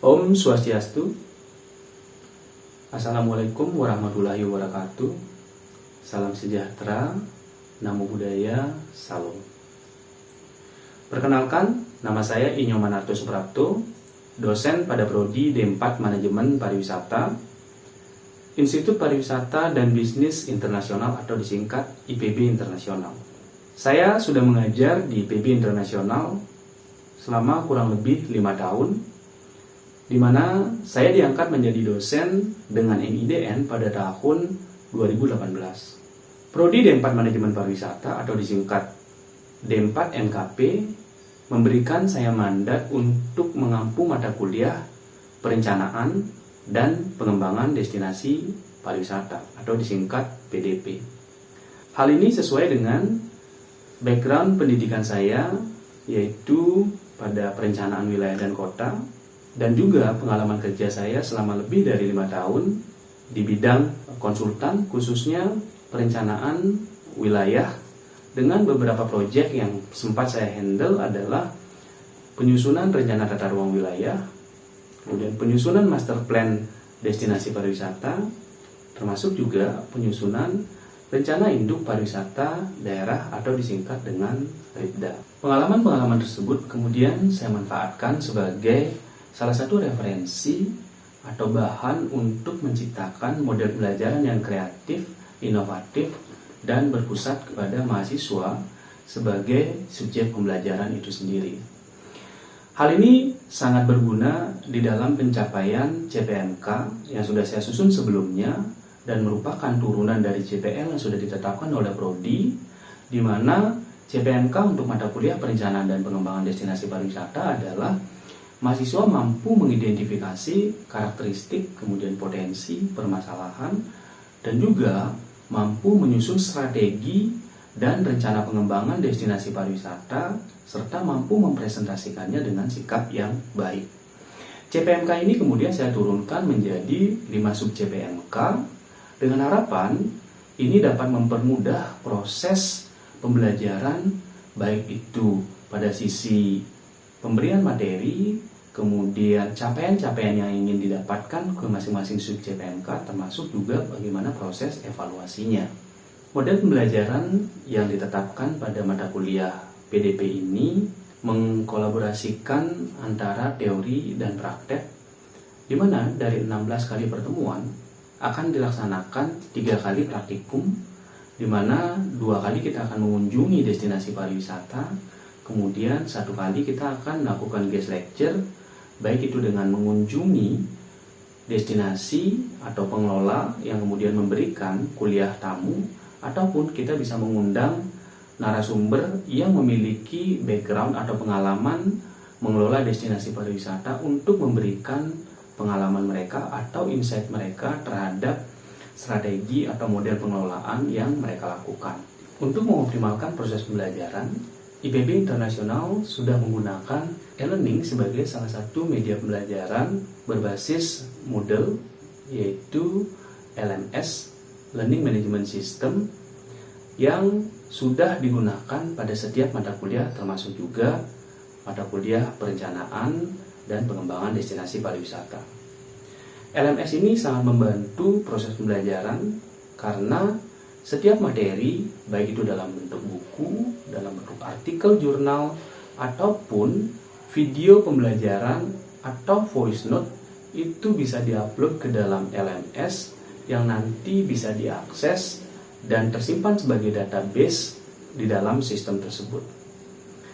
Om Swastiastu. Assalamualaikum warahmatullahi wabarakatuh. Salam sejahtera, Namo Buddhaya, Salam. Perkenalkan, nama saya Inyo Manarto Suprapto, dosen pada Prodi D4 Manajemen Pariwisata, Institut Pariwisata dan Bisnis Internasional atau disingkat IPB Internasional. Saya sudah mengajar di IPB Internasional selama kurang lebih 5 tahun, di mana saya diangkat menjadi dosen dengan MIDN pada tahun 2018. Prodi D4 Manajemen Pariwisata atau disingkat D4 MKP memberikan saya mandat untuk mengampu mata kuliah perencanaan dan pengembangan destinasi pariwisata atau disingkat PDP. Hal ini sesuai dengan background pendidikan saya, yaitu pada perencanaan wilayah dan kota, dan juga pengalaman kerja saya selama lebih dari 5 tahun di bidang konsultan, khususnya perencanaan wilayah, dengan beberapa proyek yang sempat saya handle adalah penyusunan rencana tata ruang wilayah, kemudian penyusunan master plan destinasi pariwisata, termasuk juga penyusunan rencana induk pariwisata daerah atau disingkat dengan RIPDA. Pengalaman-pengalaman tersebut kemudian saya manfaatkan sebagai salah satu referensi atau bahan untuk menciptakan model pembelajaran yang kreatif, inovatif, dan berpusat kepada mahasiswa sebagai subjek pembelajaran itu sendiri. Hal ini sangat berguna di dalam pencapaian CPMK yang sudah saya susun sebelumnya dan merupakan turunan dari CPL yang sudah ditetapkan oleh Prodi, di mana CPMK untuk mata kuliah perencanaan dan pengembangan destinasi pariwisata adalah mahasiswa mampu mengidentifikasi karakteristik, kemudian potensi, permasalahan, dan juga mampu menyusun strategi dan rencana pengembangan destinasi pariwisata, serta mampu mempresentasikannya dengan sikap yang baik. CPMK ini kemudian saya turunkan menjadi 5 sub CPMK, dengan harapan ini dapat mempermudah proses pembelajaran, baik itu pada sisi pemberian materi, kemudian capaian-capaian yang ingin didapatkan ke masing-masing sub CPMK, termasuk juga bagaimana proses evaluasinya. Model pembelajaran yang ditetapkan pada mata kuliah PDP ini mengkolaborasikan antara teori dan praktek, di mana dari 16 kali pertemuan akan dilaksanakan 3 kali praktikum, di mana 2 kali kita akan mengunjungi destinasi pariwisata, kemudian 1 kali kita akan melakukan guest lecture, baik itu dengan mengunjungi destinasi atau pengelola yang kemudian memberikan kuliah tamu, ataupun kita bisa mengundang narasumber yang memiliki background atau pengalaman mengelola destinasi pariwisata untuk memberikan pengalaman mereka atau insight mereka terhadap strategi atau model pengelolaan yang mereka lakukan. Untuk mengoptimalkan proses pembelajaran, IPB Internasional sudah menggunakan e-learning sebagai salah satu media pembelajaran berbasis Moodle, yaitu LMS, Learning Management System, yang sudah digunakan pada setiap mata kuliah, termasuk juga mata kuliah perencanaan dan pengembangan destinasi pariwisata. LMS ini sangat membantu proses pembelajaran karena setiap materi, baik itu dalam bentuk buku, dalam bentuk artikel jurnal, ataupun video pembelajaran atau voice note, itu bisa diupload ke dalam LMS yang nanti bisa diakses dan tersimpan sebagai database di dalam sistem tersebut.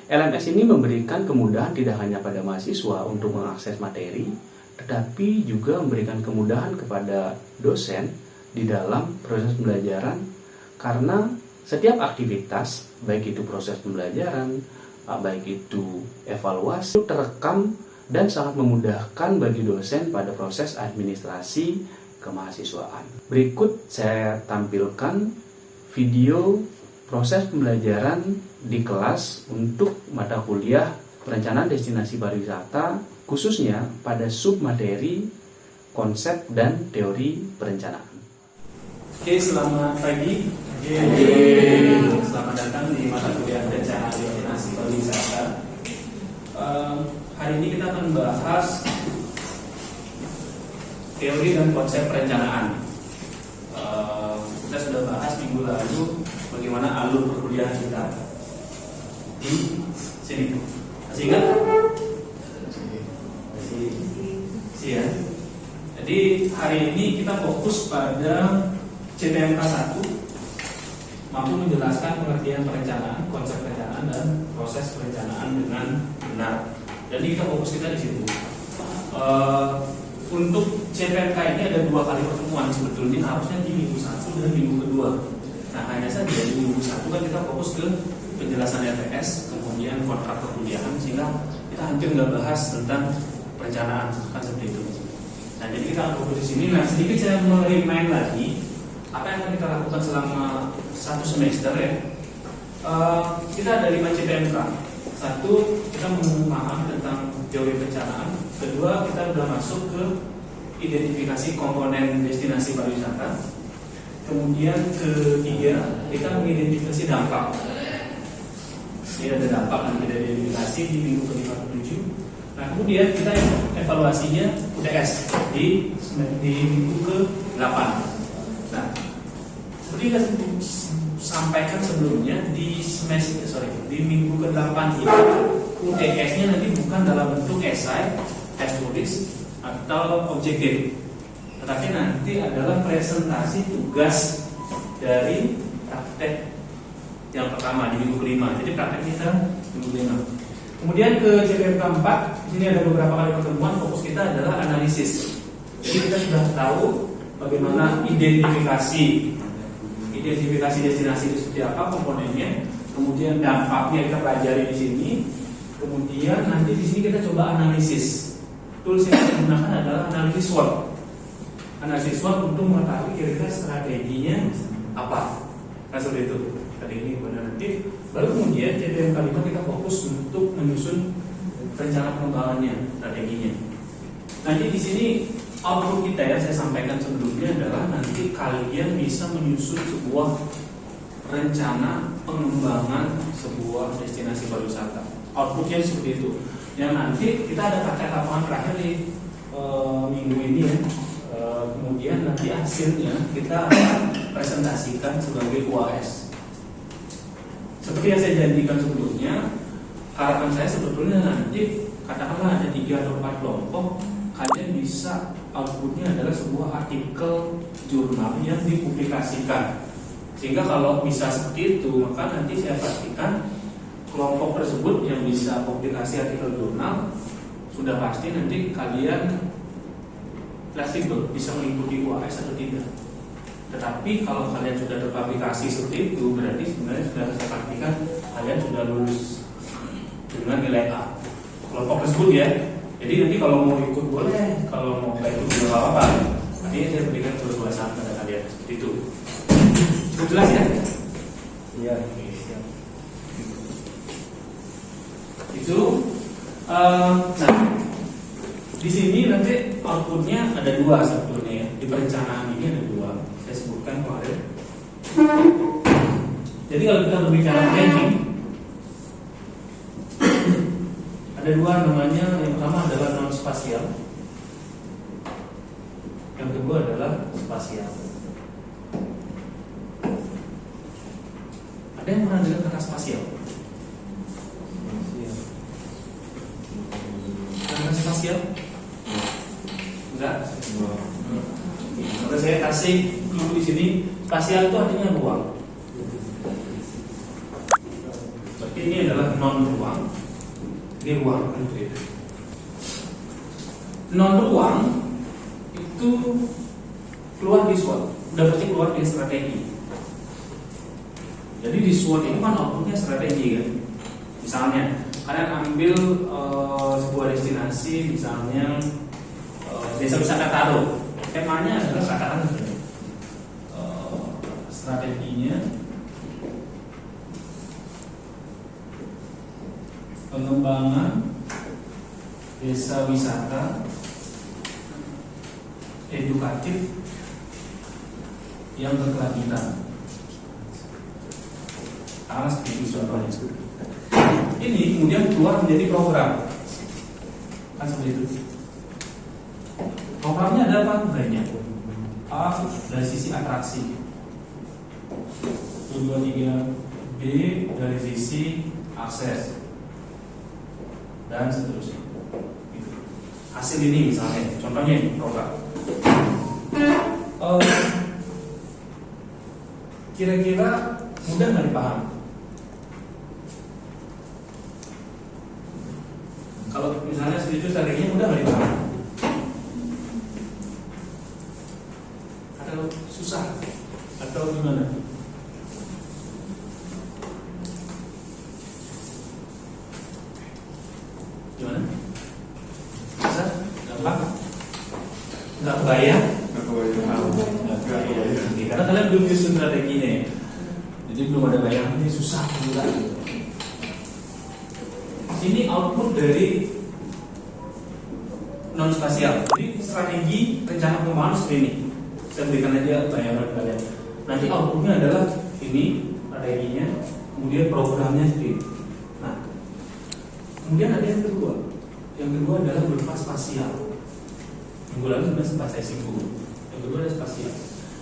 LMS ini memberikan kemudahan tidak hanya pada mahasiswa untuk mengakses materi, tetapi juga memberikan kemudahan kepada dosen di dalam proses pembelajaran, karena setiap aktivitas, baik itu proses pembelajaran, baik itu evaluasi, terekam dan sangat memudahkan bagi dosen pada proses administrasi kemahasiswaan. Berikut saya tampilkan video proses pembelajaran di kelas untuk mata kuliah perencanaan destinasi pariwisata, khususnya pada sub materi konsep dan teori perencanaan. Oke, selamat pagi. Selamat datang di mata kuliah perencanaan destinasi pariwisata. Hari ini kita akan membahas teori dan konsep perencanaan. Kita sudah bahas minggu lalu bagaimana alur perkuliahan kita di sini. Masih ingat? Masih ya. Jadi hari ini kita fokus pada CPMK 1, mampu menjelaskan pengertian perencanaan, konsep perencanaan dan proses perencanaan dengan benar. Jadi kita di situ. Untuk CPMK ini ada 2 kali pertemuan, sebetulnya harusnya di minggu 1 dan minggu kedua. Nah hanya saja di minggu 1 kan kita fokus ke penjelasan LTS, kemudian kontrak perkuliahan, sehingga kita hampir nggak bahas tentang perencanaan, kan seperti itu. Nah jadi kita fokus di sini. Nah sedikit saya merimain lagi apa yang akan kita lakukan selama 1 semester ya. Kita ada 5 CPMK. 1, kita memahami tentang teori perencanaan. 2, kita sudah masuk ke identifikasi komponen destinasi pariwisata. Kemudian 3, kita mengidentifikasi dampak. Ini ada dampak yang kita identifikasi di minggu ke-5 ke-7. Nah kemudian kita evaluasinya UTS di minggu ke-8. Nah seperti yang saya sampaikan sebelumnya, di minggu ke-8 ini UTS-nya nanti bukan dalam bentuk esai, tes tulis atau objektif, tetapi nanti adalah presentasi tugas dari praktek yang pertama di minggu ke-5. Jadi praktek kita minggu ke-5. Kemudian ke CPMK 4, di sini ada beberapa kali pertemuan, fokus kita adalah analisis. Jadi kita sudah tahu bagaimana identifikasi destinasi itu seperti apa komponennya, kemudian dampaknya kita pelajari di sini, kemudian nanti di sini kita coba analisis. Tools yang kita gunakan adalah analisis SWOT. Analisis SWOT untuk mengetahui kira-kira strateginya apa. Nah seperti itu. Tadi ini nanti baru kemudian CPMK 5 kita fokus untuk menyusun rencana pengembangannya, strateginya. Nanti di sini output kita ya, saya sampaikan sebelumnya adalah nanti kalian bisa menyusun sebuah rencana pengembangan sebuah destinasi pariwisata. Outputnya seperti itu. Yang nanti kita ada praktek lapangan terakhir di minggu ini ya. Kemudian nanti hasilnya kita akan presentasikan sebagai UAS. Seperti yang saya janjikan sebelumnya, harapan saya sebetulnya nanti katakanlah ada 3 atau 4 kelompok, kalian bisa outputnya adalah sebuah artikel jurnal yang dipublikasikan. Sehingga kalau bisa seperti itu, maka nanti saya pastikan kelompok tersebut yang bisa publikasi artikel jurnal sudah pasti nanti kalian fleksibel bisa mengikuti UAS atau tidak. Tetapi kalau kalian sudah terpublikasi seperti itu, berarti sebenarnya sudah saya pastikan kalian sudah lulus dengan nilai A. Kelompok tersebut ya. Jadi nanti kalau mau ikut boleh, kalau mau nggak ikut juga nggak apa-apa. Artinya saya berikan keluasan pada kalian seperti itu. Cukup jelas ya? Iya. Itu. Nah, di sini nanti outputnya ada 2 sebetulnya ya. Di perencanaan ini ada 2. Saya sebutkan kemarin. Jadi kalau kita berbicara planning, ada 2 namanya. Yang pertama adalah non spasial, yang kedua adalah spasial. Ada yang pernah dengar kata spasial? Kata spasial? Enggak. Maka saya kasih dulu di sini. Spasial itu artinya ruang. Berarti ini adalah non ruang. Ini ruang kan itu. Non ruang itu keluar di SWOT, udah pasti keluar di strategi. Jadi di SWOT itu kan outputnya strategi kan. Misalnya kalian ambil sebuah destinasi, misalnya desa wisata Taro. Temanya adalah katakan strateginya pengembangan desa wisata edukatif yang berkelanjutan. Seperti itu contohnya. Ini kemudian keluar menjadi program, kan seperti itu. Programnya ada apa? Banyak. A dari sisi atraksi, 1, 2, 3. B dari sisi akses, dan seterusnya. Gitu. Hasil ini misalnya, contohnya ini program. Kira-kira mudah nggak dipaham? Kalau misalnya setuju strateginya mudah nggak dipaham? Atau susah? Atau gimana? Gimana? Susah? Gampang? Nggak kebayang? Nggak kebayang. Karena kalian belum nyusun strateginya ya. Jadi belum ada bayangannya, susah juga. Ini output dari non spasial. Jadi strategi rencana pengembangan seperti ini. Saya berikan aja bayangan kalian. Nanti outputnya adalah ini strateginya, kemudian programnya sendiri. Nah, kemudian ada yang kedua. Yang kedua adalah berupa spasial. Minggu lalu sudah sempat saya singgung. Yang kedua adalah spasial.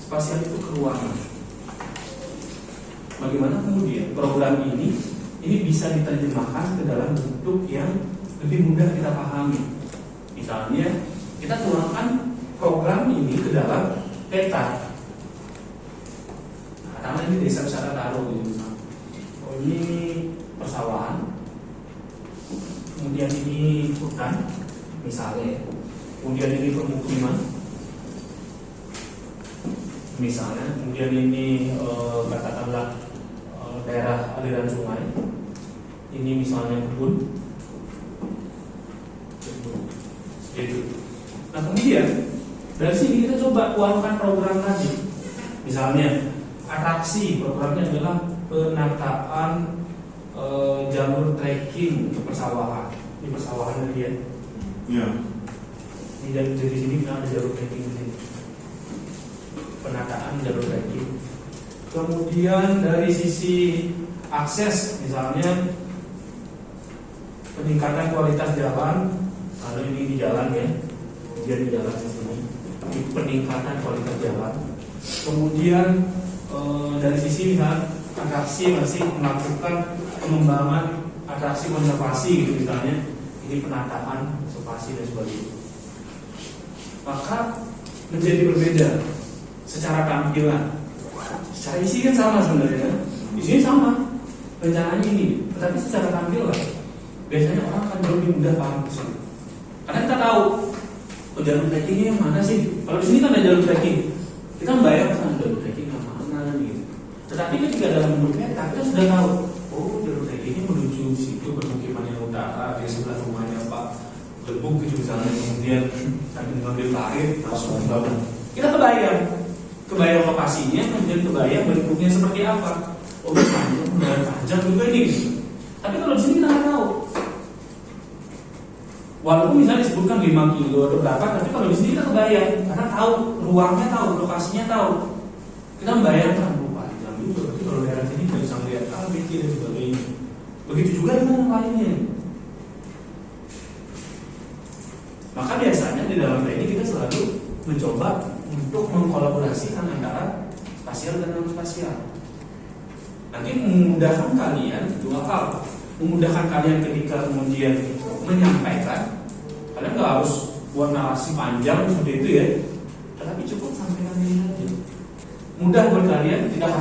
Spasial itu keruangan. Bagaimana kemudian program ini bisa diterjemahkan ke dalam bentuk yang lebih mudah kita pahami. Misalnya kita tuangkan program ini ke dalam peta. Karena ini desa wisata Taro gitu. Oh, ini persawahan, kemudian ini hutan, misalnya, kemudian ini permukiman, misalnya, kemudian ini katakanlah daerah aliran sungai, ini misalnya kebun, gitu. Nah kemudian dari sini kita coba tuangkan program tadi, misalnya atraksi, programnya adalah penataan jalur trekking ke persawahan. Ini persawahan dia. Ya. Ini dari sini kita ada jalur trekking di sini. Penataan jalur trekking. Kemudian dari sisi akses, misalnya peningkatan kualitas jalan. Lalu ini di jalan ya, kemudian di jalan di sini. Ini peningkatan kualitas jalan. Kemudian dari sisi misalnya atraksi masih melakukan pengembangan atraksi konservasi gitu misalnya, ini penataan konservasi dan sebagainya. Maka menjadi berbeda secara tampilan, secara isi kan sama sebenarnya, isinya sama, rencananya ini, tetapi secara tampilan biasanya orang akan lebih mudah paham ke sini. Karena kita tahu jalur trekkingnya yang mana sih. Kalau di sini kan ada jalur trekking, kita membayangkan jalur trekking yang mana gitu. Tetapi ketika dalam bentuk peta kita sudah tahu, oh jalur trekkingnya menuju situ permukiman yang utara, di sebelah rumahnya Pak Gelbuk gitu misalnya, kemudian sambil mengambil karir langsung bangun. Kita kebayang lokasinya, kemudian kebayang bentuknya seperti apa. Oh panjang juga ini. Tapi kalau di sini kita nggak tahu. Walaupun misalnya disebutkan 5 kilo atau berapa, tapi kalau di sini kita kebayang, karena tahu ruangnya, tahu lokasinya, tahu. Kita membayangkan, panjang juga. Berarti kalau daerah sini kita bisa melihat A, B, C dan sebagainya. Begitu juga dengan yang lainnya. Maka biasanya di dalam ini kita selalu mencoba untuk mengkolaborasikan antara spasial dan non spasial. Nanti memudahkan kalian dua hal. Memudahkan kalian ketika kemudian menyampaikan, kalian nggak harus buat narasi panjang seperti itu ya, tetapi cukup sampaikan ini aja. Mudah buat kalian, tidak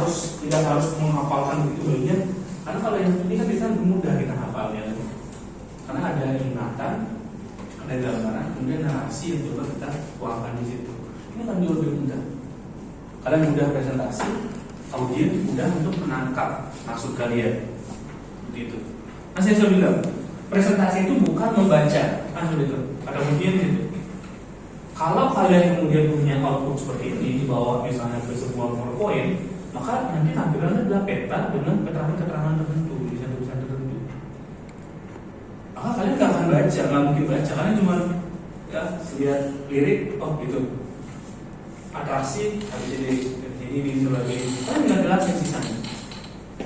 harus menghafalkan begitu banyak. Karena kalau yang ini kan bisa mudah kita hafalnya, karena ada ingatan, ada gambaran, kemudian narasi yang coba kita tuangkan di situ. Ini kan jauh lebih mudah. Kalian mudah presentasi, audiens mudah untuk menangkap maksud kalian, begitu. Nah saya bilang, presentasi itu bukan membaca, itu. Ada kemudian gitu. Kalau kalian kemudian punya output seperti ini dibawa misalnya ke sebuah PowerPoint, maka nanti tampilannya adalah peta dengan keterangan-keterangan tertentu, tulisan-tulisan tertentu. Maka kalian nggak akan baca, nggak mungkin baca, kalian cuma ya lihat lirik, oh gitu. Atraksi habis ini sebagainya. Kalian nggak jelasin sisanya.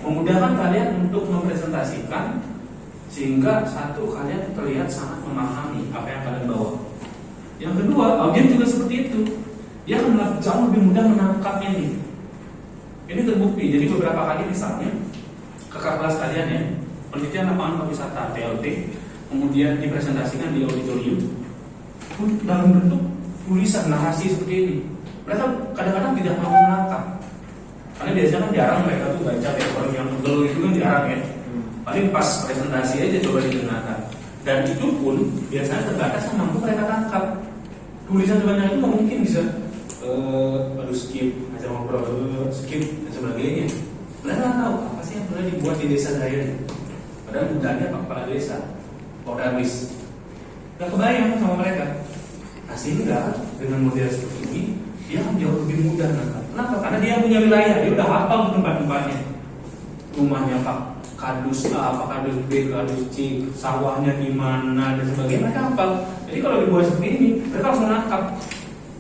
Memudahkan kalian untuk mempresentasikan, sehingga satu, kalian terlihat sangat memahami apa yang kalian bawa. Yang kedua, audiens juga seperti itu. Dia akan jauh lebih mudah menangkapnya nih. Ini terbukti. Jadi beberapa kali misalnya kakak kelas kalian ya, penelitian lapangan pariwisata PLT, kemudian dipresentasikan di auditorium pun dalam bentuk tulisan narasi seperti ini. Mereka kadang-kadang tidak mau menangkap. Karena biasanya kan jarang mereka tuh baca paper yang tebel itu kan jarang ya. Paling pas presentasi aja coba didengarkan. Dan itu pun biasanya terbatas yang mampu mereka tangkap. Tulisan sebanyak itu nggak mungkin bisa skip, aja ngobrol, skip dan sebagainya. Mereka nggak tahu apa sih yang pernah dibuat di desa saya. Padahal budanya Pak Kepala Desa, Pak Darwis. Nggak kebayang sama mereka. Nah sehingga dengan model seperti ini dia akan jauh lebih mudah nangkap. Kenapa? Karena dia punya wilayah, dia udah hafal tempat-tempatnya. Rumahnya Pak Kadus A, Pak Kadus B, Kadus C, sawahnya di mana dan sebagainya mereka hafal. Jadi kalau dibuat seperti ini, mereka langsung nangkap.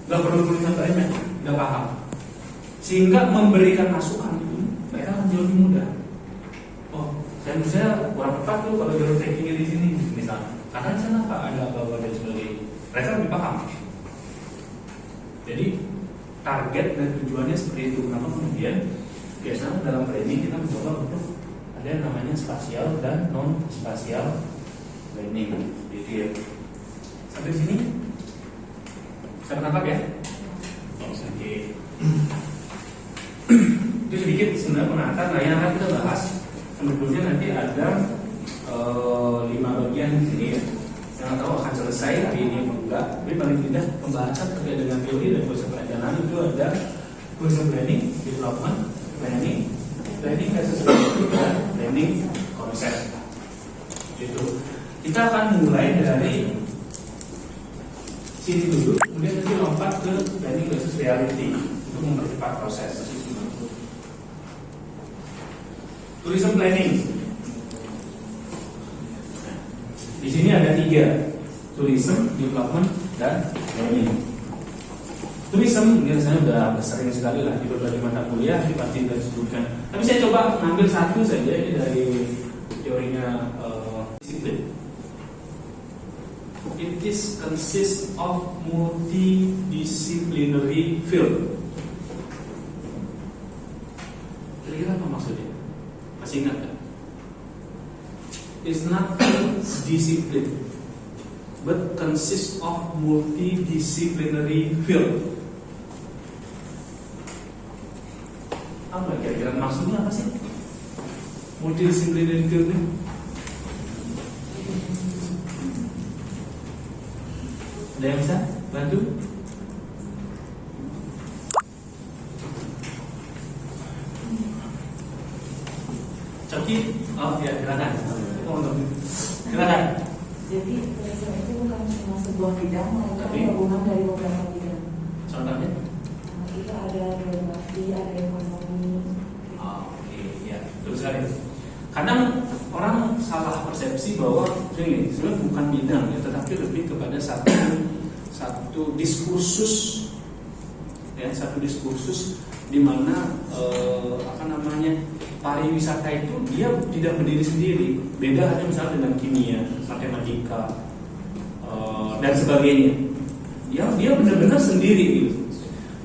Gak perlu tulisan banyak, gak paham. Sehingga memberikan masukan itu mereka akan jauh lebih mudah. Oh, saya kurang tepat tuh kalau jalur trekkingnya di sini, misalnya. Karena di sana Pak ada apa-apa dan sebagainya. Mereka lebih paham. Jadi target dan tujuannya seperti itu. Kenapa kemudian biasanya dalam planning kita mencoba untuk ada yang namanya spasial dan non spasial planning. Jadi ya. Sampai sini saya menangkap ya. Oke. Itu sedikit sebenarnya pengantar. Nah yang akan kita bahas sebetulnya nanti ada 5 bagian di sini ya. Yang tahu akan selesai hari ini atau enggak. Tapi paling tidak pembahasan terkait dengan teori dan konsep perencanaan itu ada konsep planning, development, planning versus dan planning konsep. Itu. Kita akan mulai dari sini dulu, kemudian nanti lompat ke planning versus reality untuk mempercepat proses. Tourism planning. Di sini ada 3, tourism, development, dan planning. Tourism biasanya sudah sering sekali lah di berbagai mata kuliah pasti sudah disebutkan. Tapi saya coba ngambil satu saja ini dari teorinya disiplin. It is consists of multidisciplinary field. Kira-kira apa maksudnya? Masih ingat kan? It's not discipline, but consists of multidisciplinary field. Apa kira-kira maksudnya apa sih? Multidisciplinary field ini? Ada yang bisa bantu? Coki? Oh ya, silakan. Silakan. Jadi tulisan itu bukan cuma sebuah bidang, melainkan gabungan dari beberapa bidang. Contohnya? Itu ada geografi, ada ekonomi. Oke, ya, betul sekali. Kadang orang salah persepsi bahwa ini sebenarnya bukan bidang ya, tetapi lebih kepada satu diskursus ya, satu diskursus di mana pariwisata itu dia tidak berdiri sendiri, beda hanya misalnya dengan kimia, matematika dan sebagainya. Dia benar-benar sendiri gitu.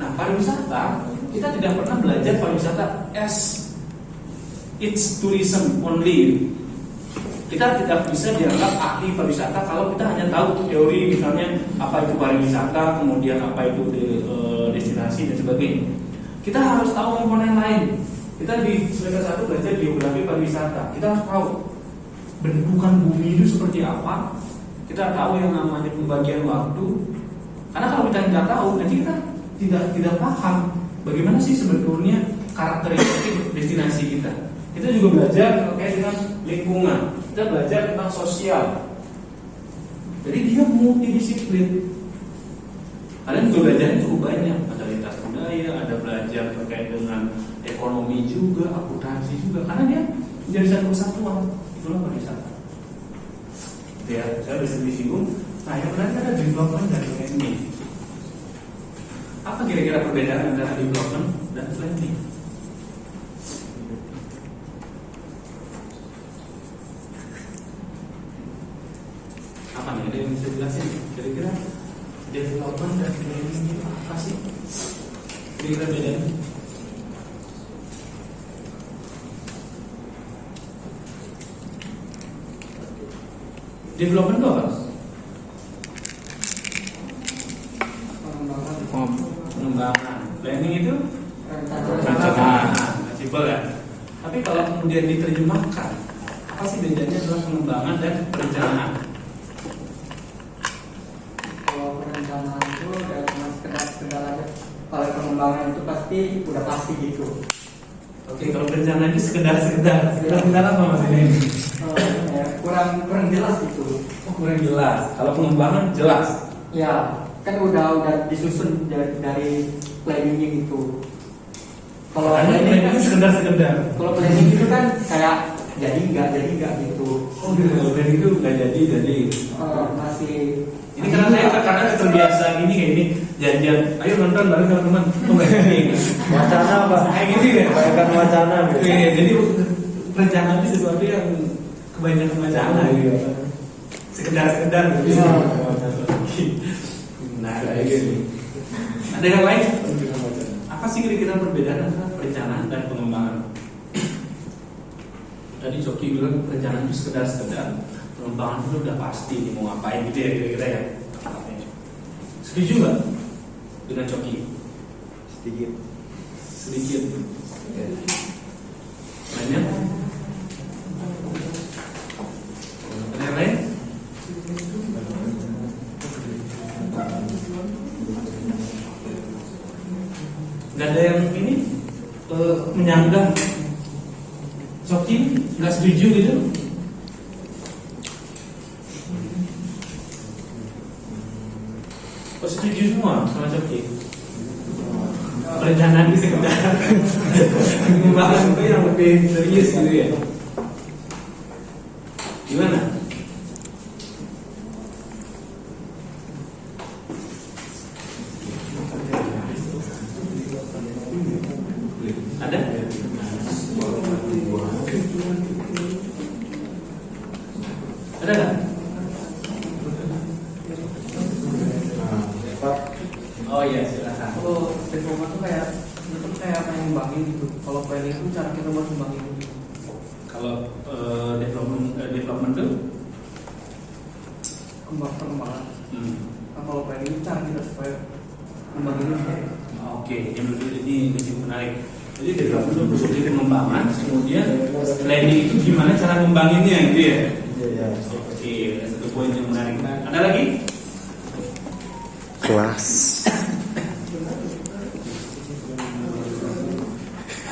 Nah, pariwisata kita tidak pernah belajar pariwisata as it's tourism only. Kita tidak bisa dianggap ahli pariwisata kalau kita hanya tahu teori misalnya apa itu pariwisata, kemudian apa itu destinasi dan sebagainya. Kita harus tahu komponen lain. Kita di semester 1 belajar geografi pariwisata. Kita harus tahu bentukan bumi itu seperti apa. Kita tahu yang namanya pembagian waktu. Karena kalau kita tidak tahu, nanti kita tidak paham bagaimana sih sebetulnya karakteristik destinasi kita. Kita juga belajar terkait dengan lingkungan. Kita belajar tentang sosial. Jadi dia multidisiplin. Kalian juga belajarnya cukup banyak. Ada lintas budaya, ada belajar terkait dengan ekonomi juga, akuntansi juga. Karena dia menjadi satu kesatuan. Itulah pariwisata. Ya, saya bisa disinggung. Nah, yang menarik ada development dan planning. Apa kira-kira perbedaan antara development dan planning? Apa nih? Ada yang bisa jelasin? Kira-kira Development dan planning itu apa sih? Kira-kira bedanya? Development itu apa? Pengembangan. Planning itu rencana, achievable ya. Tapi kalau kemudian diterjemahkan, apa sih bedanya adalah pengembangan dan perencanaan? Kalau perencanaan itu ya cuma sekedar aja. Kalau pengembangan itu pasti udah pasti gitu. Oke, kalau perencanaan itu sekedar apa maksudnya ini? Ya, kurang jelas gitu. Oh, kurang jelas. Kalau pengembangan jelas. Ya, kan udah disusun dari planningnya gitu. Kalau planning kan sekedar. kalau planning itu kan kayak jadi enggak gitu. Oh, gitu. Planning itu nggak jadi. Masih Ini karena terbiasa gini kayak ini janjian, ayo nonton bareng teman-teman. Oh nggak jadi. Wacana apa? Kayak gini deh. Kebanyakan wacana gitu. Iya, jadi rencana itu sesuatu yang kebanyakan wacana gitu. Sekedar gitu. Iya. Nah, kayak gini. Ada yang lain? Apa sih kira-kira perbedaan antara perencanaan dan pengembangan? Tadi Coki bilang perencanaan itu sekedar, pengembangan itu udah pasti nih mau ngapain gitu ya kira-kira ya. Setuju nggak dengan Coki? Sedikit. Lainnya? Ada yang lain? Nggak ada yang ini menyanggah Coki nggak setuju gitu? Oh, setuju semua sama Coki? Perencanaan itu sekedar pengembangan itu yang lebih serius gitu ya? Gimana? Ada? Ada nggak? Oh iya, silakan. Kalau development tuh kayak ngembangin gitu. Kalau planning itu cara kita buat ngembangin gitu. Kalau development tuh? Pengembangan. Nah, kalau planning itu cara kita supaya ngembangin itu. Oke, yang ini lebih menarik. Jadi development itu bersumber pengembangan, kemudian planning itu gimana cara membanginnya gitu ya? Iya. Oke, satu poin yang menarik. Ada lagi? Kelas.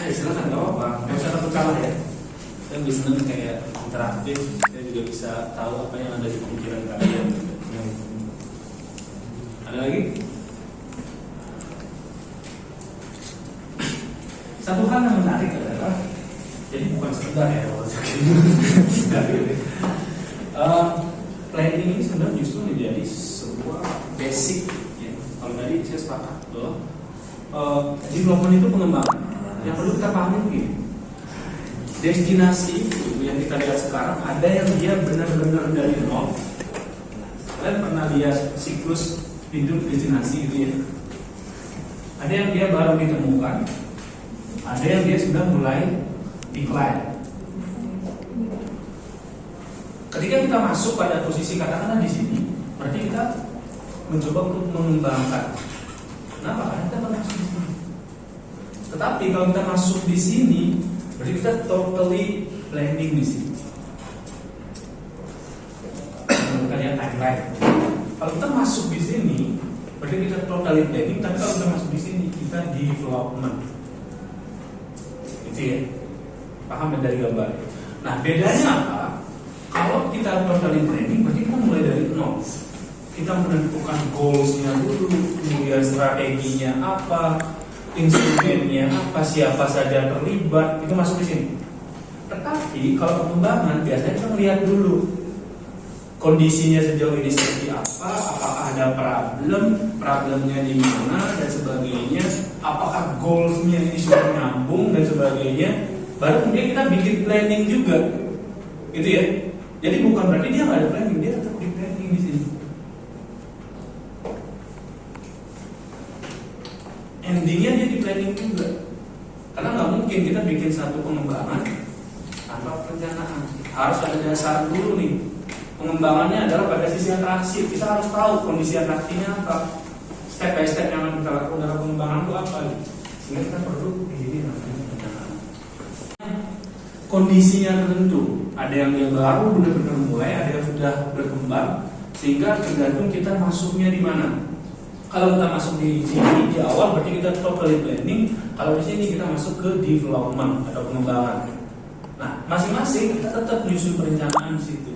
Ayo silakan, nggak apa-apa. Nggak usah takut kalah ya. Saya lebih senang kayak interaktif. Saya juga bisa tahu apa yang ada di pikiran kalian. Ada lagi? Satu hal yang menarik adalah, jadi bukan sekedar ya, planning ini sebenarnya justru menjadi sebuah basic. Ya. Kalau tadi saya sepakat bahwa development itu pengembangan. Yang perlu kita pahami begini, destinasi itu yang kita lihat sekarang ada yang dia benar-benar dari nol. Kalian pernah lihat siklus hidup destinasi gitu ya? Ada yang dia baru ditemukan, ada yang dia sudah mulai decline. Ketika kita masuk pada posisi katakanlah di sini, berarti kita mencoba untuk mengembangkan. Kenapa? Karena kita baru masuk di sini. Tetapi kalau kita masuk di sini, berarti kita totally planning di sini. Kita lihat timeline. Kalau kita masuk di sini, berarti kita totally planning. Tapi kalau kita masuk di sini, kita development. Itu ya, paham dari gambar. Nah, bedanya apa? Kalau kita totally planning, berarti kita mulai dari nol. Kita menentukan goalsnya dulu, kemudian strateginya apa, instrumennya apa, siapa saja terlibat, itu masuk di sini. Tetapi kalau pengembangan biasanya kita melihat dulu kondisinya sejauh ini seperti apa, apakah ada problemnya di mana dan sebagainya, apakah goalsnya ini sudah nyambung dan sebagainya, baru kemudian kita bikin planning juga, gitu ya. Jadi bukan berarti dia nggak ada planning, dia tetap di planning di sini. endingnya dia di planning juga. Karena nggak mungkin kita bikin satu pengembangan tanpa perencanaan. Harus ada dasar dulu nih. Pengembangannya adalah pada sisi atraksi. Kita harus tahu kondisi atraksinya apa, step by step yang akan kita lakukan dalam pengembangan itu apa. Sehingga kita perlu ini namanya perencanaan. Kondisinya tertentu. Ada yang dia baru benar-benar mulai, ada yang sudah berkembang. Sehingga tergantung kita masuknya di mana. Kalau kita masuk di sini di awal berarti kita totally planning. Kalau di sini kita masuk ke development atau pengembangan. Nah, masing-masing kita tetap menyusun perencanaan di situ.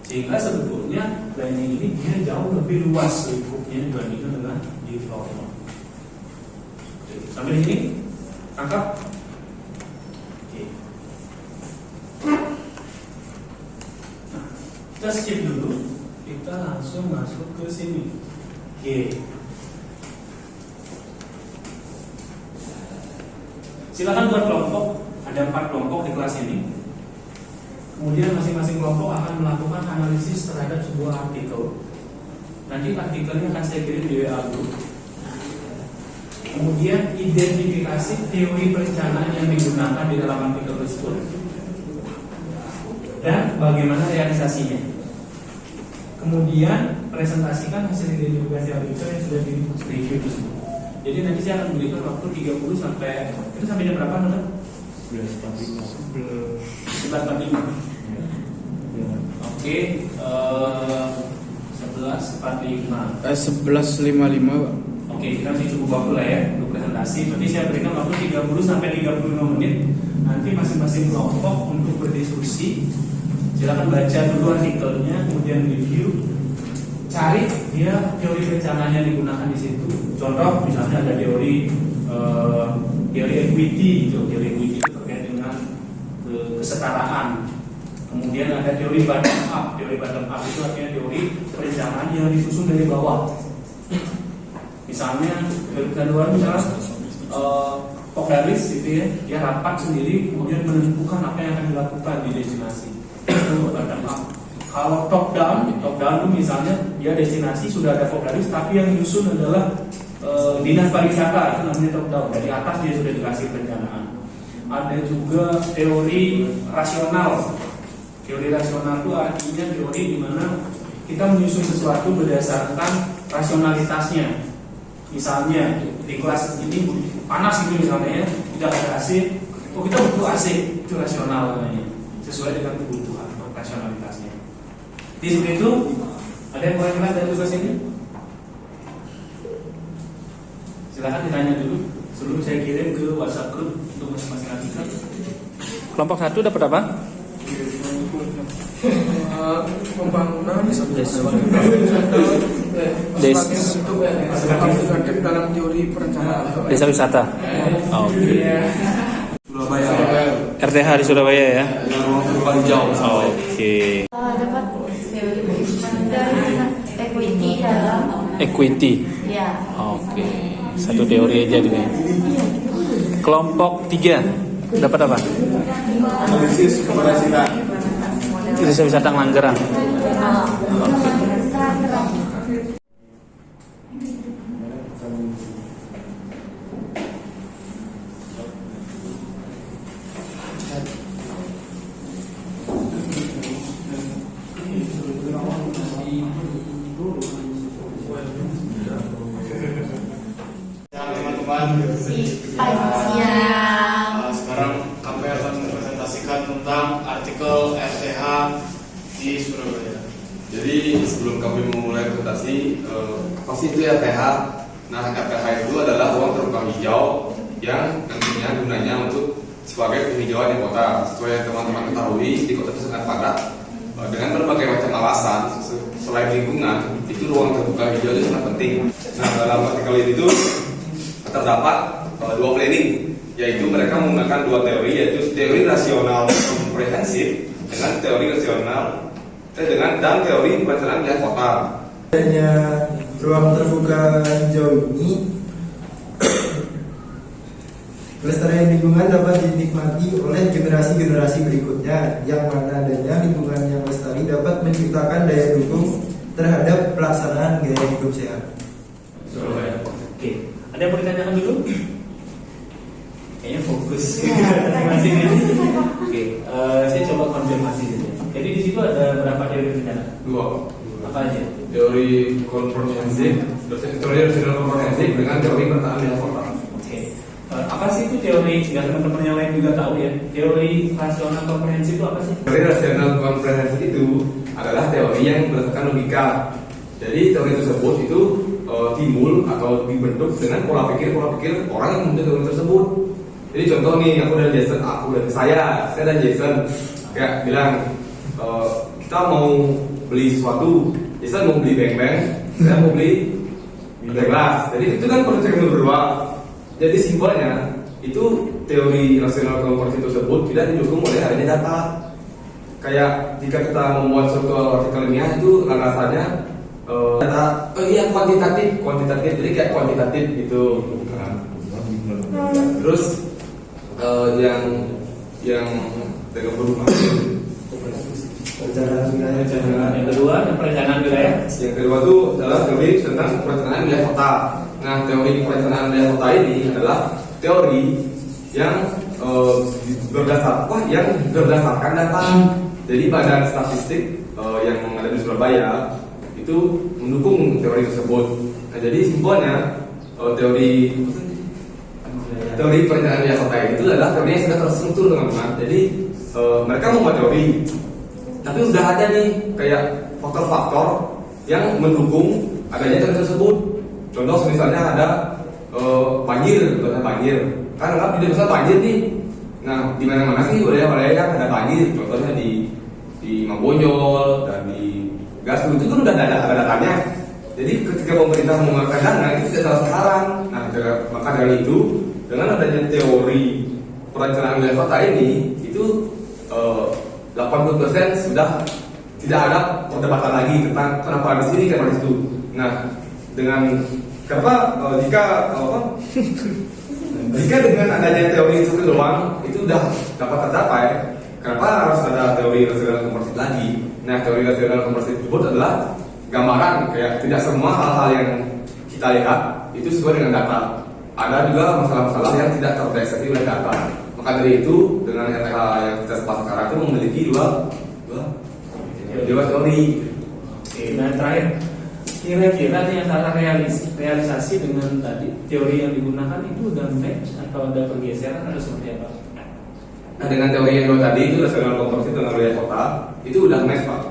Sehingga sebetulnya planning ini dia jauh lebih luas lingkupnya dibandingkan dengan development. Oke, sampai di sini tangkap. Oke. Nah, kita skip dulu. Kita langsung masuk ke sini. Oke. Silakan buat kelompok. Ada 4 kelompok di kelas ini. Kemudian masing-masing kelompok akan melakukan analisis terhadap sebuah artikel. Nanti artikelnya akan saya kirim di WA group. Kemudian identifikasi teori perencanaan yang digunakan di dalam artikel tersebut dan bagaimana realisasinya. Kemudian presentasikan hasil identifikasi artikel yang sudah di-review tersebut. Jadi nanti saya akan berikan waktu 30 sampai itu sampai jam berapa nanti? 11.45. Oke, 11.45. 11.55 Pak. Oke, kita masih cukup waktu lah ya untuk presentasi. Berarti saya berikan waktu 30 sampai 35 menit. Nanti masing-masing kelompok untuk berdiskusi. Silakan baca dulu artikelnya, kemudian review. Cari dia teori perencanaan yang digunakan di situ. Contoh misalnya ada teori equity gitu. Teori equity itu terkait dengan kesetaraan. Kemudian ada teori bottom up. Teori bottom up itu artinya teori perencanaan yang disusun dari bawah. Misalnya teori kedua misalnya Pokdalis gitu ya, dia rapat sendiri kemudian menentukan apa yang akan dilakukan di destinasi. Itu bottom up. Kalau top down itu misalnya dia destinasi sudah ada Pokdalis, tapi yang nyusun adalah dinas pariwisata, itu namanya top down. Dari atas dia sudah dikasih perencanaan. Ada juga teori rasional. Teori rasional itu artinya teori di mana kita menyusun sesuatu berdasarkan rasionalitasnya. Misalnya di kelas ini panas gitu misalnya ya, tidak ada AC, kita butuh AC, itu rasional namanya, sesuai dengan kebutuhan rasionalitasnya. Di situ ada yang kurang jelas dari tugas ini? Silahkan ditanya dulu sebelum saya kirim ke WhatsApp group untuk masing-masing artikel. Kelompok 1 dapat apa? Pembangunan dalam teori perencanaan Desa wisata. Oke. Surabaya. RTH di Surabaya ya. Oke. Dapat teori equity dalam Equity. ya. Oke. Satu teori aja deh. Kelompok 3 dapat apa? Analisis keberhasilan. Desa wisata Langgeran. Sekarang kami akan mempresentasikan tentang artikel RTH di Surabaya. Jadi sebelum kami memulai presentasi, apa sih itu RTH? Nah, RTH itu adalah ruang terbuka hijau yang nantinya gunanya untuk sebagai penghijauan di kota. Sesuai yang teman-teman ketahui, di kota itu sangat padat dengan berbagai macam alasan. Selain lingkungan, itu ruang terbuka hijau itu sangat penting. Nah, dalam artikel ini itu terdapat dua planning, yaitu mereka menggunakan dua teori, yaitu teori rasional komprehensif dengan teori rasional dan teori perencanaan wilayah kota. Adanya ruang terbuka hijau ini, kelestarian lingkungan dapat dinikmati oleh generasi-generasi berikutnya, yang mana adanya lingkungan yang lestari dapat menciptakan daya dukung terhadap pelaksanaan gaya hidup sehat. Oke. Ada yang mau ditanyakan dulu? Kayaknya fokus. Ya, Masih ya. Oke, saya coba konfirmasi saja. Jadi di situ ada berapa teori rencana? 2. Apa aja? Teori komprehensif, teori rasional komprehensif dengan teori penataan nilai kota. Oke. Apa sih itu teori? Biar teman-teman yang lain juga tahu ya. Teori rasional komprehensif itu apa sih? Teori rasional komprehensif itu adalah teori yang berdasarkan logika. Jadi teori tersebut itu timbul atau dibentuk dengan pola pikir orang yang membentuk teori tersebut. Jadi contoh nih, aku dan Jason, saya dan Jason kayak bilang kita mau beli sesuatu, Jason mau beli beng-beng, saya mau beli gelas. Jadi itu kan percakapan berdua. Jadi simpelnya itu teori rasional komprehensif tersebut tidak didukung oleh adanya data. Kayak jika kita membuat suatu artikel ilmiah itu landasannya data, kuantitatif, jadi kayak kuantitatif gitu. Terus yang dengan berhubungan Perencanaan wilayah. Yang kedua, perencanaan wilayah. yang kedua itu adalah teori tentang perencanaan wilayah kota. Nah, teori perencanaan wilayah kota ini adalah teori yang berdasarkan data. Jadi badan statistik yang ada di Surabaya itu mendukung teori tersebut. Nah, jadi simpelnya teori perencanaan wilayah kota itu adalah teori yang sudah terstruktur, teman-teman. Jadi mereka membuat teori, tapi udah ada nih kayak faktor-faktor yang mendukung adanya teori tersebut. Contoh misalnya ada banjir. Kan anggap di desa banjir nih. Nah, di mana-mana sih wilayah-wilayah yang ada banjir. Contohnya di Mambonyol dan di Garut itu kan udah ada datanya. Jadi ketika pemerintah mengeluarkan dana itu tidak salah sasaran. Nah, maka dari itu dengan adanya teori perencanaan wilayah kota ini itu 80% sudah tidak ada perdebatan lagi tentang kenapa di sini, kenapa di situ. Nah, dengan jika dengan adanya teori itu doang itu sudah dapat tercapai, kenapa harus ada teori rasional komprehensif lagi? Nah, teori rasional komprehensif tersebut adalah gambaran kayak tidak semua hal-hal yang kita lihat itu sesuai dengan data. Ada juga masalah-masalah yang tidak terdeteksi oleh data. Maka dari itu dengan RTH yang kita bahas sekarang itu memiliki dua teori. Oke, nah terakhir, kira-kira nih antara realisasi dengan tadi teori yang digunakan itu udah match atau ada pergeseran atau seperti apa? Nah, dengan teori yang dua tadi itu rasional komprehensif dengan wilayah kota itu udah match, Pak.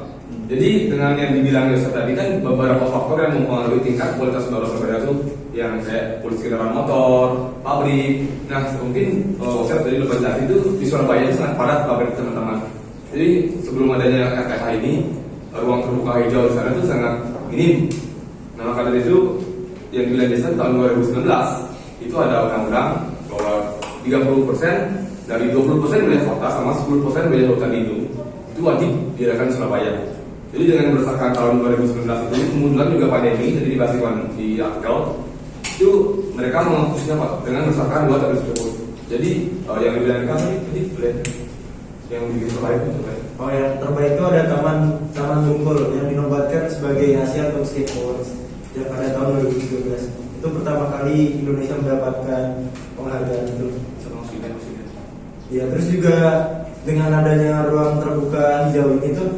Jadi dengan yang dibilang Yosef tadi kan beberapa faktor yang mempengaruhi tingkat kualitas udara Surabaya itu yang kayak polusi kendaraan motor, pabrik. Nah, mungkin Yosef tadi lupa jelas itu di Surabaya itu sangat padat pabrik, teman-teman. Jadi sebelum adanya RTH ini ruang terbuka hijau di sana itu sangat minim. Nah, maka dari itu yang dibilang Jason tahun 2019 itu ada undang-undang bahwa 30% dari 20% wilayah kota sama 10% wilayah hutan lindung itu wajib diadakan di Surabaya. Jadi dengan berdasarkan tahun 2019 itu kemunculan juga pandemi, jadi dibahas di artikel itu mereka menghapusnya, Pak, dengan berdasarkan dua teori tersebut. Jadi yang dibilang tadi boleh yang bikin terbaik itu kan? Oh, yang terbaik itu ada Taman Bungkul yang dinobatkan sebagai Asia Landscape Awards yang pada tahun 2013. Itu pertama kali Indonesia mendapatkan penghargaan itu. Ya, terus juga dengan adanya ruang terbuka hijau ini tuh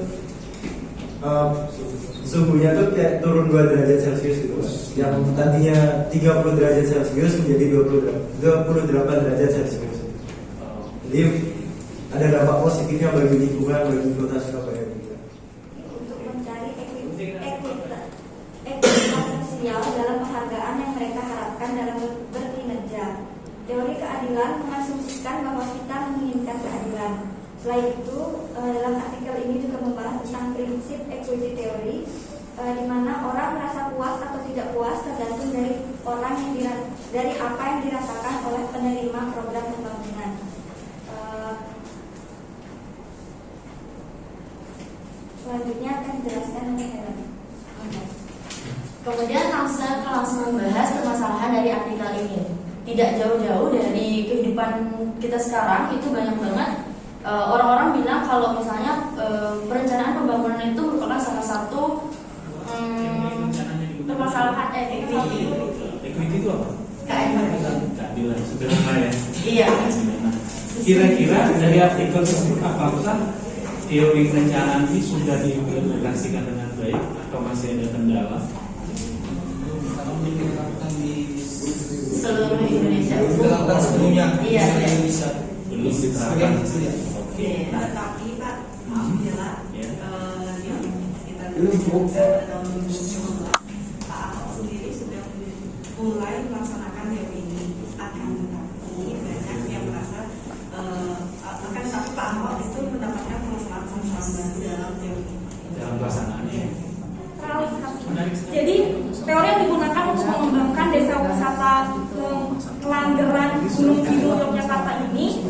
suhunya tuh kayak turun 2 derajat Celcius gitu. Yang tadinya 30 derajat Celcius menjadi 28 derajat Celcius. Jadi ada dampak positifnya bagi lingkungan, bagi kota Surabaya juga. Untuk mencari ekuitas sosial dalam penghargaan yang mereka harapkan dalam berkinerja. Teori keadilan mengasumsikan bahwa kita menginginkan keadilan. Selain itu, dalam artikel ini juga membahas tentang prinsip equity theory, di mana orang merasa puas atau tidak puas tergantung dari apa yang dirasakan oleh penerima program pembangunan. Selanjutnya akan dijelaskan oleh Helen. Kemudian langsung membahas permasalahan dari artikel ini. Tidak jauh-jauh dari kehidupan kita sekarang, itu banyak banget orang-orang bilang kalau misalnya perencanaan pembangunan itu merupakan salah satu permasalahan Equity itu apa? keadilan sederhana ya. Iya. Nah, kira-kira dari artikel tersebut apakah teori perencanaan ini sudah diimplementasikan dengan baik atau masih ada kendala? Kalau diterapkan di Seluruh Indonesia. diterapkan sebelumnya Iya, iya. bisa Belum diterapkan. Iya. Oke. Tapi Pak, maaf ya Pak, Ya. yang kita pada tahun 2019, Pak Ahok sendiri sudah mulai melaksanakan teori ini. Akan tetapi banyak yang merasa akan tetapi Pak Ahok itu mendapatkan permasalahan baru dalam teori ini. Dalam pelaksanaannya. Realisasi. Jadi teori yang digunakan untuk mengembangkan desa wisata Kelanggeran Gunung Kidul Yogyakarta ini,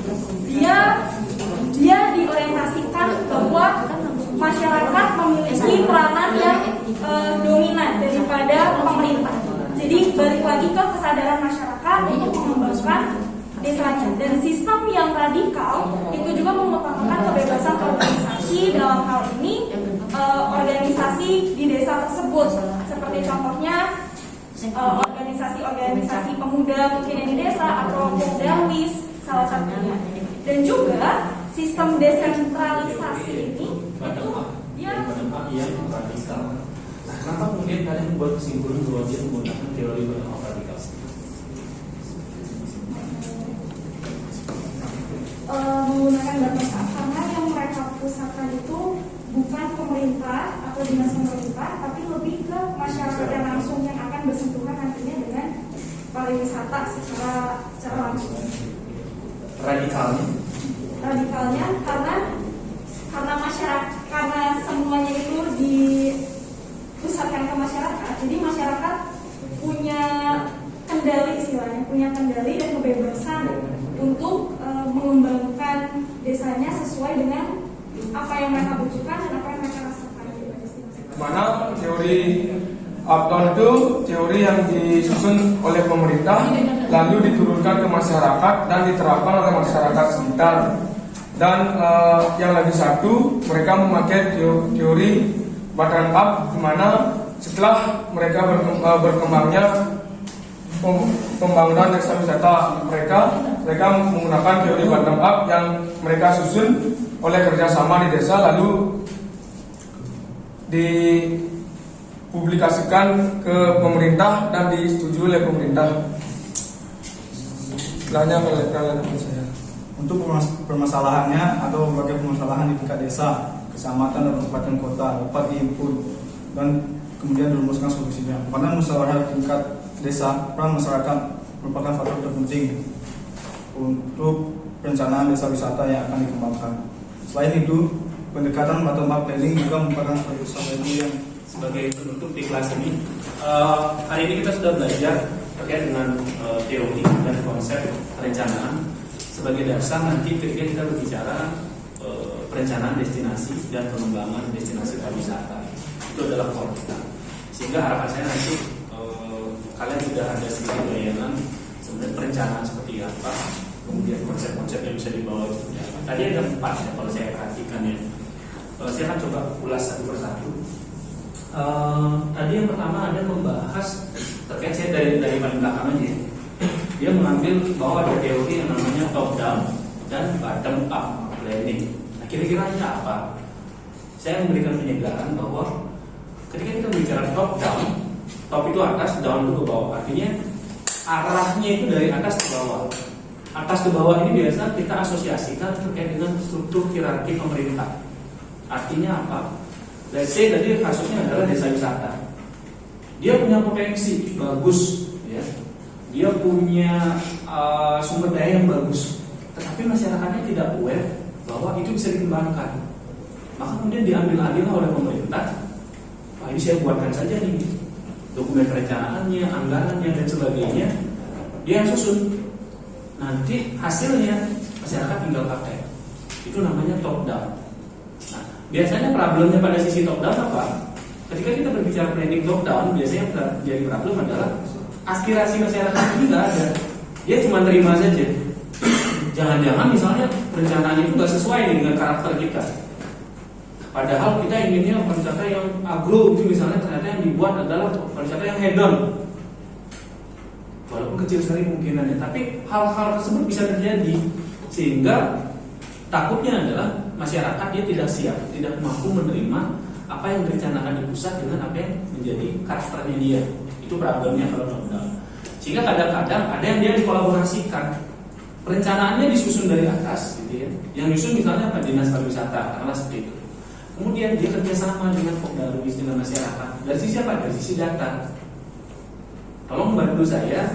dia diorientasikan bahwa masyarakat memiliki peranan yang dominan daripada pemerintah. Jadi balik lagi ke kesadaran masyarakat untuk mengembangkan desanya. Dan sistem yang radikal itu juga mengutamakan kebebasan organisasi, dalam hal ini organisasi di desa tersebut. Seperti contohnya organisasi pemuda mungkin yang di desa atau Pomdawis salah satunya. Dan juga sistem desentralisasi ini itu dia yang radikal. Nah, kenapa kemudian kalian membuat kesimpulan bahwa dia menggunakan teori bottom-up radikal? Menggunakan bottom-up karena yang mereka pusatkan itu bukan pemerintah atau dinas pemerintah, tapi lebih ke masyarakat yang langsung yang akan bersentuhan nantinya dengan pariwisata secara langsung. Radikalnya karena masyarakat, karena semuanya itu dipusatkan ke masyarakat, jadi masyarakat punya kendali, istilahnya punya kendali dan kebebasan untuk mengembangkan desanya sesuai dengan apa yang mereka butuhkan dan apa yang mereka rasakan. Mana teori up-down itu teori yang disusun oleh pemerintah lalu diturunkan ke masyarakat dan diterapkan oleh masyarakat sekitar. Dan yang lagi satu, mereka memakai teori bottom up, di mana setelah mereka berkembangnya pembangunan desa wisata mereka menggunakan teori bottom up yang mereka susun oleh kerjasama di desa lalu dipublikasikan ke pemerintah dan disetujui oleh pemerintah. Setelahnya kalian saya. Untuk permasalahannya atau berbagai permasalahan di tingkat desa, kecamatan dan kabupaten kota dapat diinput dan kemudian dirumuskan solusinya. Karena musyawarah tingkat desa peran masyarakat merupakan faktor terpenting untuk perencanaan desa wisata yang akan dikembangkan. Selain itu, pendekatan bottom up planning juga merupakan suatu yang sebagai penutup di kelas ini. Hari ini kita sudah belajar terkait dengan teori dan konsep perencanaan sebagai dasar nanti ketika kita berbicara perencanaan destinasi dan pengembangan destinasi pariwisata. Itu adalah core kita. Sehingga harapan saya nanti kalian sudah ada sedikit bayangan sebenarnya perencanaan seperti apa, kemudian konsep-konsep yang bisa dibawa itu. Tadi ada 4 ya, kalau saya perhatikan ya. Saya akan coba ulas satu persatu. Tadi yang pertama ada membahas terkait, saya dari paling belakang aja. Dia mengambil bahwa ada teori yang namanya top down dan bottom up planning. Nah, kira-kiranya apa? Saya memberikan penyegaran bahwa ketika kita bicara top down, top itu atas, down itu ke bawah. Artinya arahnya itu dari atas ke bawah. Atas ke bawah ini biasa kita asosiasikan terkait dengan struktur hierarki pemerintah. Artinya apa? Let's say tadi kasusnya adalah desa wisata. Dia punya potensi bagus, ya. Dia punya sumber daya yang bagus, tetapi masyarakatnya tidak aware bahwa itu bisa dikembangkan. Maka kemudian diambil alih oleh pemerintah. Wah, ini saya buatkan saja nih dokumen perencanaannya, anggarannya dan sebagainya. Dia yang susun. Nanti hasilnya masyarakat tinggal pakai. Itu namanya top down. Nah, biasanya problemnya pada sisi top down apa? Ketika kita berbicara planning top down, biasanya yang jadi problem adalah aspirasi masyarakat itu nggak ada. Dia cuma terima saja. Jangan-jangan misalnya perencanaan itu nggak sesuai dengan karakter kita. Padahal kita inginnya pariwisata yang agro itu misalnya, ternyata yang dibuat adalah pariwisata yang hedon. Walaupun kecil sekali kemungkinannya, tapi hal-hal tersebut bisa terjadi, sehingga takutnya adalah masyarakat dia tidak siap, tidak mampu menerima apa yang direncanakan di pusat dengan apa yang menjadi karakternya dia. Itu problemnya kalau top-down. Sehingga kadang-kadang ada yang dia dikolaborasikan, perencanaannya disusun dari atas, gitu ya. Yang disusun misalnya apa, dinas pariwisata, karena seperti itu. Kemudian dia kerjasama dengan Pokdarwis, dengan masyarakat. Dari sisi apa? Dari sisi data. Tolong bantu saya,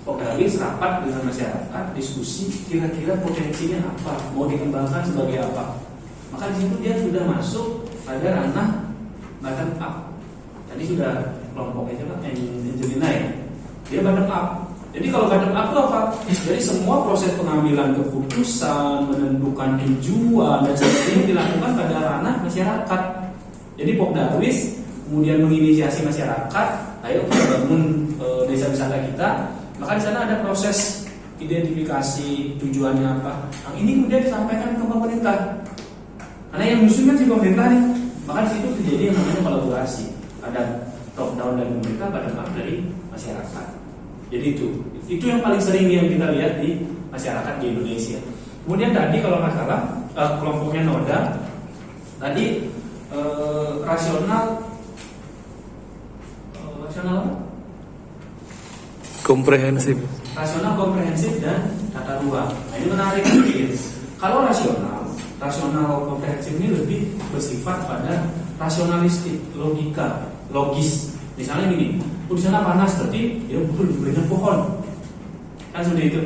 Pokdarwis rapat dengan masyarakat, diskusi kira-kira potensinya apa, mau dikembangkan sebagai apa. Maka di situ dia sudah masuk pada ranah bottom up. Tadi sudah kelompoknya Pak, Angelina ya. Dia bottom up. Jadi kalau bottom up itu apa? Jadi semua proses pengambilan keputusan, menentukan tujuan dan sebagainya dilakukan pada ranah masyarakat. Jadi Pokdarwis kemudian menginisiasi masyarakat, ayo kita bangun desa wisata kita. Maka di sana ada proses identifikasi tujuannya apa. Yang ini kemudian disampaikan ke pemerintah. Karena yang musuh kan si pemerintah nih. Maka di situ terjadi yang namanya kolaborasi. Ada top down dari pemerintah, bottom up dari masyarakat. Jadi itu yang paling sering yang kita lihat di masyarakat di Indonesia. Kemudian tadi kalau nggak salah kelompoknya Noda tadi rasional Komprehensif. Rasional, komprehensif dan tata ruang. Nah, ini menarik. Kalau rasional komprehensif ini lebih bersifat pada rasionalistik, logika, logis. Misalnya gini, di sana panas berarti dia butuh banyak pohon, kan seperti itu.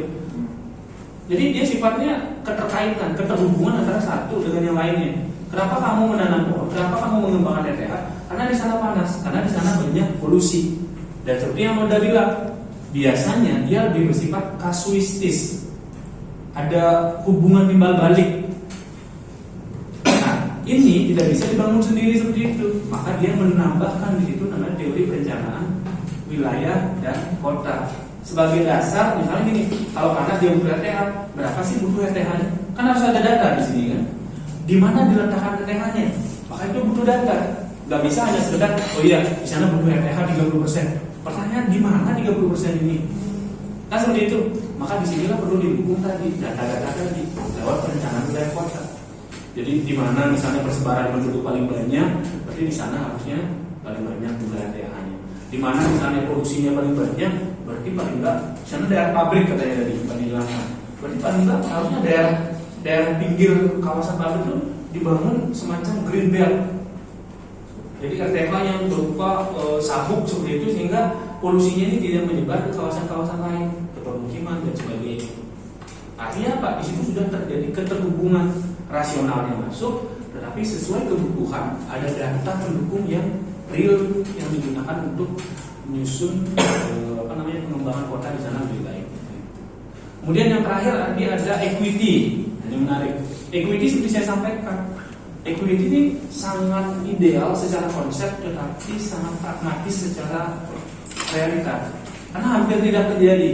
Jadi dia sifatnya keterkaitan, keterhubungan antara satu dengan yang lainnya. Kenapa kamu menanam pohon? Kenapa kamu mengembangkan RTH? Karena di sana panas, karena di sana banyak polusi. Dan seperti yang Noda bilang, biasanya dia lebih bersifat kasuistis, ada hubungan timbal balik. Nah, ini tidak bisa dibangun sendiri seperti itu. Maka dia menambahkan di situ namanya teori perencanaan wilayah dan kota. Sebagai dasar, misalnya gini, kalau karena dia butuh RTH, berapa sih butuh RTH-nya? Kan harus ada data di sini kan. Di mana diletakkan RTH-nya? Maka itu butuh data. Gak bisa hanya sekedar, oh iya, di sana butuh RTH 30%. Pertanyaan, di mana 30% ini? Kan seperti itu. Maka disinilah perlu didukung tadi data-data tadi lewat perencanaan wilayah kota. Jadi di mana misalnya persebaran penduduk paling banyak, berarti di sana harusnya paling banyak jumlah RTH-nya. Di mana misalnya produksinya paling banyak, berarti paling enggak di sana daerah pabrik katanya tadi penilaian. Berarti paling enggak harusnya daerah pinggir kawasan pabrik itu dibangun semacam green belt. Jadi RTH yang berupa sabuk seperti itu sehingga polusinya ini tidak menyebar ke kawasan-kawasan lain, ke permukiman dan sebagainya. Artinya apa? Di situ sudah terjadi keterhubungan, rasionalnya masuk, tetapi sesuai kebutuhan ada data pendukung yang real yang digunakan untuk menyusun pengembangan kota di sana lebih baik. Kemudian yang terakhir tadi ada equity. Ini menarik. Equity seperti saya sampaikan, equity ini sangat ideal secara konsep tetapi sangat pragmatis secara realita. Karena hampir tidak terjadi.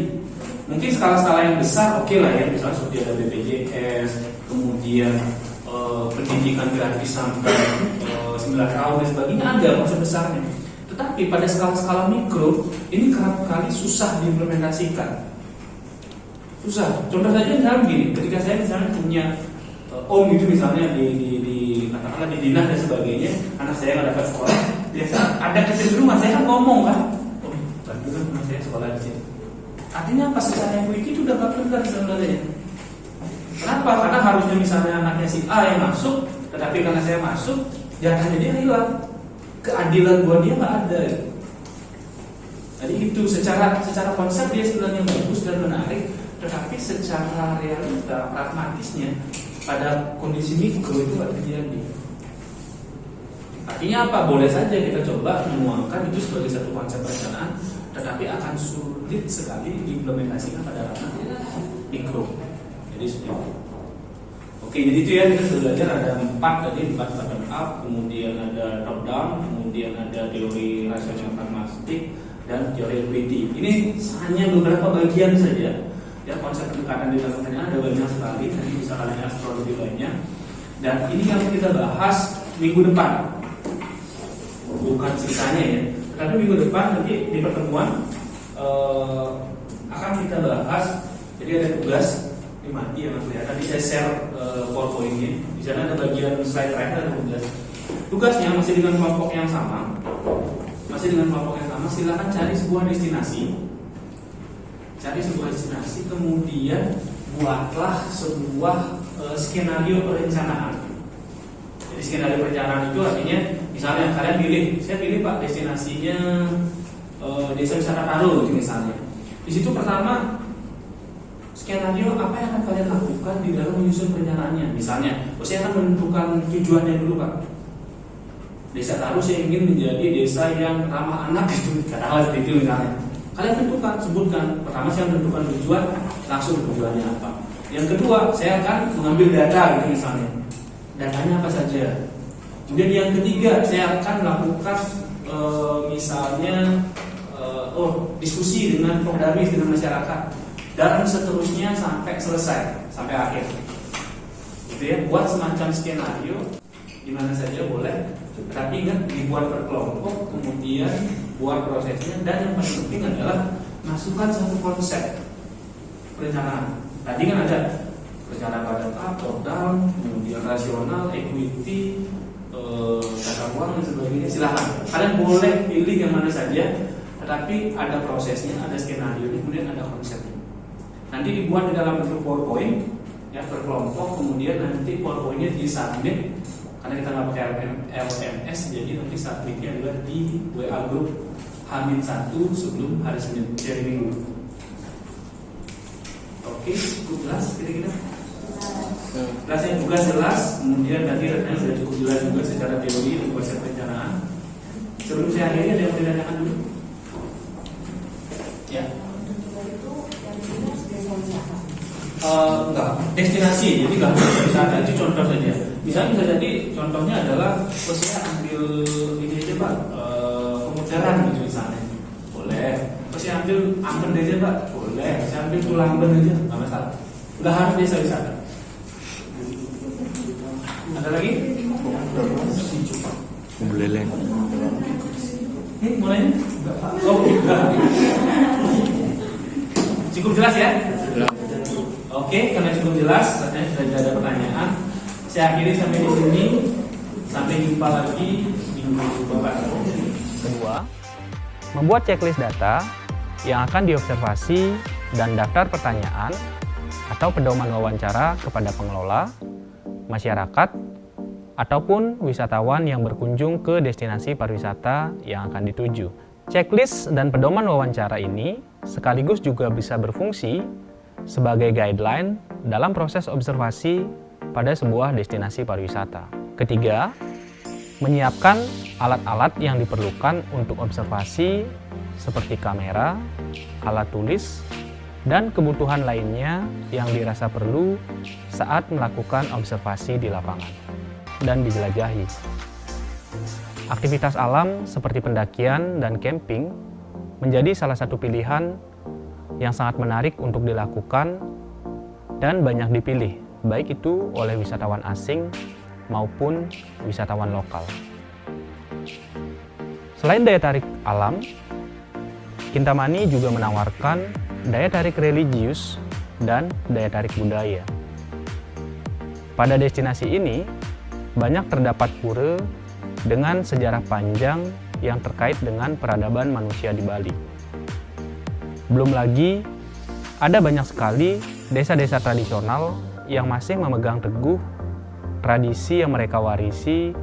Mungkin skala-skala yang besar oke lah ya, misalnya seperti ada BPJS, kemudian pendidikan gratis sampai 9 tahun dan sebagainya ada konsep besarnya. Tetapi pada skala-skala mikro ini kerap kali susah diimplementasikan. Susah. Contoh saja misalnya begini, ketika saya misalnya punya om itu misalnya di katakanlah di dinas dan sebagainya, anak saya nggak dapat sekolah, biasa ada kecenderungan saya kan ngomong kan, bantu kan anak saya sekolah di sini. Artinya apa? Secara equity itu udah nggak benar sebenarnya. Kenapa? Karena harusnya misalnya anaknya si A yang masuk, tetapi karena saya masuk, jatahnya dia hilang. Keadilan buat dia nggak ada. Jadi itu secara konsep dia sebenarnya bagus dan menarik, tetapi secara realita pragmatisnya pada kondisi mikro itu nggak terjadi. Artinya apa? Boleh saja kita coba menuangkan itu sebagai satu konsep perencanaan, tetapi akan sulit sekali diimplementasikan pada ranah mikro. Jadi seperti itu. Oke, jadi itu ya, kita sudah belajar ada 4 bottom up, kemudian ada top down, kemudian ada teori rasional pragmatik dan teori equity. Ini hanya beberapa bagian saja. Ya, konsep pendekatan di dalam pertanyaan ada banyak sekali, nanti bisa kalian explore lebih banyak. Dan ini yang kita bahas minggu depan, bukan sisanya ya. Tapi minggu depan nanti di pertemuan akan kita bahas. Jadi ada tugas, ini mati ya mas ya. Tadi saya share PowerPoint-nya. Di sana ada bagian slide terakhir ada tugas. Tugasnya masih dengan kelompok yang sama. Silakan cari sebuah destinasi. Kemudian buatlah sebuah skenario perencanaan. Jadi skenario perencanaan itu artinya misalnya kalian pilih, saya pilih Pak destinasinya Desa Wisata Karo gitu misalnya. Di situ pertama skenario apa yang akan kalian lakukan di dalam menyusun perencanaannya. Misalnya, saya akan menentukan tujuannya dulu Pak. Desa Karo saya ingin menjadi desa yang ramah anak gitu, katakanlah seperti itu misalnya. Kalian tentukan, sebutkan. Pertama saya menentukan tujuan, langsung tujuannya apa. Yang kedua, saya akan mengambil data gitu misalnya. Datanya apa saja. Kemudian yang ketiga, saya akan melakukan diskusi dengan Pemdamis, dengan masyarakat, dan seterusnya sampai selesai, sampai akhir. Gitu ya, buat semacam skenario di mana saja boleh, tapi ingat dibuat per kelompok, kemudian buat prosesnya, dan yang paling penting adalah masukkan satu konsep perencanaan. Tadi kan ada perencanaan bottom up, top down, kemudian rasional, equity, tata ruang dan sebagainya. Silahkan, kalian boleh pilih yang mana saja, tetapi ada prosesnya, ada skenario, kemudian ada konsepnya. Nanti dibuat di dalam bentuk PowerPoint ya per kelompok, kemudian nanti PowerPoint-nya disubmit. Karena kita nggak pakai LMS, jadi nanti submitnya adalah di WA group H-1 sebelum hari Senin, hari Minggu. Oke, cukup jelas kira-kira? Jelasnya juga jelas, kemudian tadi datanya sudah cukup jelas juga secara teori dan konsep perencanaan. Sebelum saya akhiri, ada yang mau ditanyakan dulu? Ya. Enggak, destinasi, jadi nggak bisa ada, itu contoh saja. Misalnya bisa jadi contohnya adalah, saya ambil ini aja Pak, Pemujaran gitu misalnya, boleh. Saya ambil Amben aja Pak, boleh. Saya ambil Tulamben aja, nggak masalah. Nggak harus desa wisata. Ada lagi? Beleleng. Mulainya? Oh, enggak. Cukup jelas ya? Oke, karena cukup jelas, katanya sudah tidak ada pertanyaan. Saya akhiri sampai di sini. Sampai jumpa lagi minggu depan. Kedua, membuat checklist data yang akan diobservasi dan daftar pertanyaan atau pedoman wawancara kepada pengelola, masyarakat, ataupun wisatawan yang berkunjung ke destinasi pariwisata yang akan dituju. Checklist dan pedoman wawancara ini sekaligus juga bisa berfungsi sebagai guideline dalam proses observasi pada sebuah destinasi pariwisata. Ketiga, menyiapkan alat-alat yang diperlukan untuk observasi seperti kamera, alat tulis, dan kebutuhan lainnya yang dirasa perlu saat melakukan observasi di lapangan dan dijelajahi. Aktivitas alam seperti pendakian dan camping menjadi salah satu pilihan yang sangat menarik untuk dilakukan dan banyak dipilih, baik itu oleh wisatawan asing maupun wisatawan lokal. Selain daya tarik alam, Kintamani juga menawarkan daya tarik religius dan daya tarik budaya. Pada destinasi ini, banyak terdapat pura dengan sejarah panjang yang terkait dengan peradaban manusia di Bali. Belum lagi, ada banyak sekali desa-desa tradisional yang masih memegang teguh tradisi yang mereka warisi